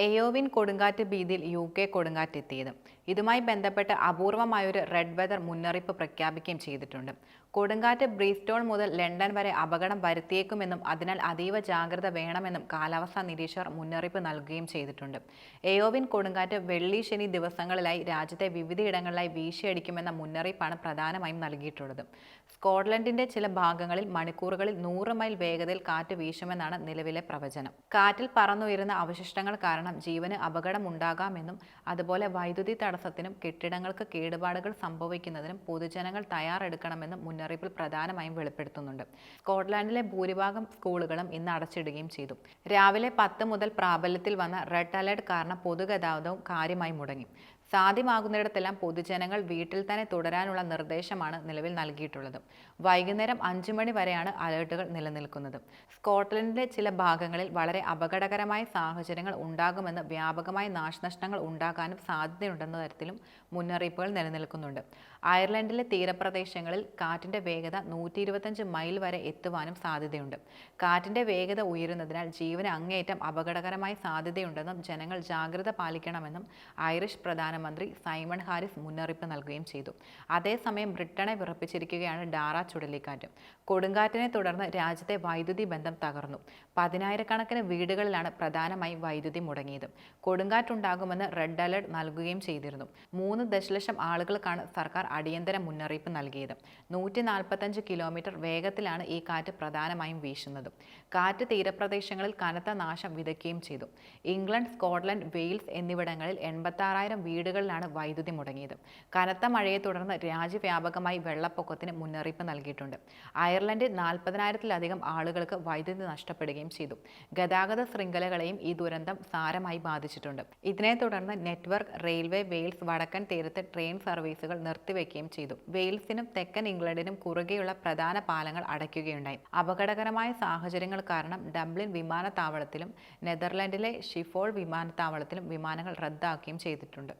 എയോവിൻ കൊടുങ്കാറ്റ് ഭീതിയിൽ UK കൊടുങ്കാറ്റെത്തിയത്. ഇതുമായി ബന്ധപ്പെട്ട് അപൂർവമായൊരു റെഡ് വെതർ മുന്നറിയിപ്പ് പ്രഖ്യാപിക്കുകയും ചെയ്തിട്ടുണ്ട്. കൊടുങ്കാറ്റ് ബ്രീസ്റ്റോൾ മുതൽ ലണ്ടൻ വരെ അപകടം വരുത്തിയേക്കുമെന്നും അതിനാൽ അതീവ ജാഗ്രത വേണമെന്നും കാലാവസ്ഥാ നിരീക്ഷകർ മുന്നറിയിപ്പ് നൽകുകയും ചെയ്തിട്ടുണ്ട്. എയോവിൻ കൊടുങ്കാറ്റ് വെള്ളി ശനി ദിവസങ്ങളിലായി രാജ്യത്തെ വിവിധയിടങ്ങളിലായി വീശിയടിക്കുമെന്ന മുന്നറിയിപ്പാണ് പ്രധാനമായും നൽകിയിട്ടുള്ളത്. സ്കോട്ട്ലൻഡിന്റെ ചില ഭാഗങ്ങളിൽ മണിക്കൂറുകളിൽ 100 മൈൽ വേഗതയിൽ കാറ്റ് വീശുമെന്നാണ് നിലവിലെ പ്രവചനം. കാറ്റിൽ പറന്നുയരുന്ന അവശിഷ്ടങ്ങൾ കാരണം ജീവന് അപകടമുണ്ടാകാമെന്നും അതുപോലെ വൈദ്യുതി തടസ്സത്തിനും കെട്ടിടങ്ങൾക്ക് കേടുപാടുകൾ സംഭവിക്കുന്നതിനും പൊതുജനങ്ങൾ തയ്യാറെടുക്കണമെന്നും മുന്നറിയിപ്പിൽ പ്രധാനമായും വെളിപ്പെടുത്തുന്നുണ്ട്. സ്കോട്ട്ലാൻഡിലെ ഭൂരിഭാഗം സ്കൂളുകളും ഇന്ന് അടച്ചിടുകയും ചെയ്തു. രാവിലെ 10 മുതൽ പ്രാബല്യത്തിൽ വന്ന റെഡ് അലർട്ട് കാരണം പൊതുഗതാഗതവും കാര്യമായി മുടങ്ങി. സാധ്യമാകുന്നിടത്തെല്ലാം പൊതുജനങ്ങൾ വീട്ടിൽ തന്നെ തുടരാനുള്ള നിർദ്ദേശമാണ് നിലവിൽ നൽകിയിട്ടുള്ളത്. വൈകുന്നേരം 5 മണി വരെയാണ് അലർട്ടുകൾ നിലനിൽക്കുന്നത്. സ്കോട്ട്ലൻഡിലെ ചില ഭാഗങ്ങളിൽ വളരെ അപകടകരമായ സാഹചര്യങ്ങൾ ഉണ്ടാകുമെന്ന് വ്യാപകമായ നാശനഷ്ടങ്ങൾ ഉണ്ടാകാനും സാധ്യതയുണ്ടെന്ന തരത്തിലും മുന്നറിയിപ്പുകൾ നിലനിൽക്കുന്നുണ്ട്. അയർലൻഡിലെ തീരപ്രദേശങ്ങളിൽ കാറ്റിന്റെ വേഗത 125 മൈൽ വരെ എത്തുവാനും സാധ്യതയുണ്ട്. കാറ്റിന്റെ വേഗത ഉയരുന്നതിനാൽ ജീവന് അങ്ങേയറ്റം അപകടകരമായ സാധ്യതയുണ്ടെന്നും ജനങ്ങൾ ജാഗ്രത പാലിക്കണമെന്നും ഐറിഷ് പ്രധാനമന്ത്രി സൈമൺ ഹാരിസ് മുന്നറിയിപ്പ് നൽകുകയും ചെയ്തു. അതേസമയം ബ്രിട്ടനെ വിറപ്പിച്ചിരിക്കുകയാണ് ഡാറ ചുഴലിക്കാറ്റ്. കൊടുങ്കാറ്റിനെ തുടർന്ന് രാജ്യത്തെ വൈദ്യുതി ബന്ധം തകർന്നു. 10,000-കണക്കിന് വീടുകളിലാണ് പ്രധാനമായും വൈദ്യുതി മുടങ്ങിയത്. കൊടുങ്കാറ്റുണ്ടാകുമെന്ന് റെഡ് അലർട്ട് നൽകുകയും ചെയ്തിരുന്നു. 3 ദശലക്ഷം ആളുകൾക്കാണ് സർക്കാർ അടിയന്തര മുന്നറിയിപ്പ് നൽകിയത്. 145 കിലോമീറ്റർ വേഗത്തിലാണ് ഈ കാറ്റ് പ്രധാനമായും വീശുന്നത്. കാറ്റ് തീരപ്രദേശങ്ങളിൽ കനത്ത നാശം വിതയ്ക്കുകയും ചെയ്തു. ഇംഗ്ലണ്ട്, സ്കോട്ട്ലൻഡ്, വെയിൽസ് എന്നിവിടങ്ങളിൽ 86,000 വീടുകളിലാണ് വൈദ്യുതി മുടങ്ങിയത്. കനത്ത മഴയെ തുടർന്ന് രാജ്യവ്യാപകമായി വെള്ളപ്പൊക്കത്തിന് മുന്നറിയിപ്പ് നൽകിയിട്ടുണ്ട്. അയർലൻഡിൽ 40,000-ലധികം ആളുകൾക്ക് വൈദ്യുതി നഷ്ടപ്പെടുകയും ചെയ്തു. ഗതാഗത ശൃംഖലകളെയും ഈ ദുരന്തം സാരമായി ബാധിച്ചിട്ടുണ്ട്. ഇതിനെ തുടർന്ന് നെറ്റ്വർക്ക് റെയിൽവേ വെയിൽസ് വടക്കൻ തീരത്ത് ട്രെയിൻ സർവീസുകൾ നിർത്തിവെക്കുകയും ചെയ്തു. വെയിൽസിനും തെക്കൻ ഇംഗ്ലണ്ടിനും കുറുകെയുള്ള പ്രധാന പാലങ്ങൾ അടയ്ക്കുകയുണ്ടായി. അപകടകരമായ സാഹചര്യങ്ങൾ കാരണം ഡബ്ലിൻ വിമാനത്താവളത്തിലും നെതർലൻഡിലെ ഷിഫോൾ വിമാനത്താവളത്തിലും വിമാനങ്ങൾ റദ്ദാക്കുകയും ചെയ്തിട്ടുണ്ട്.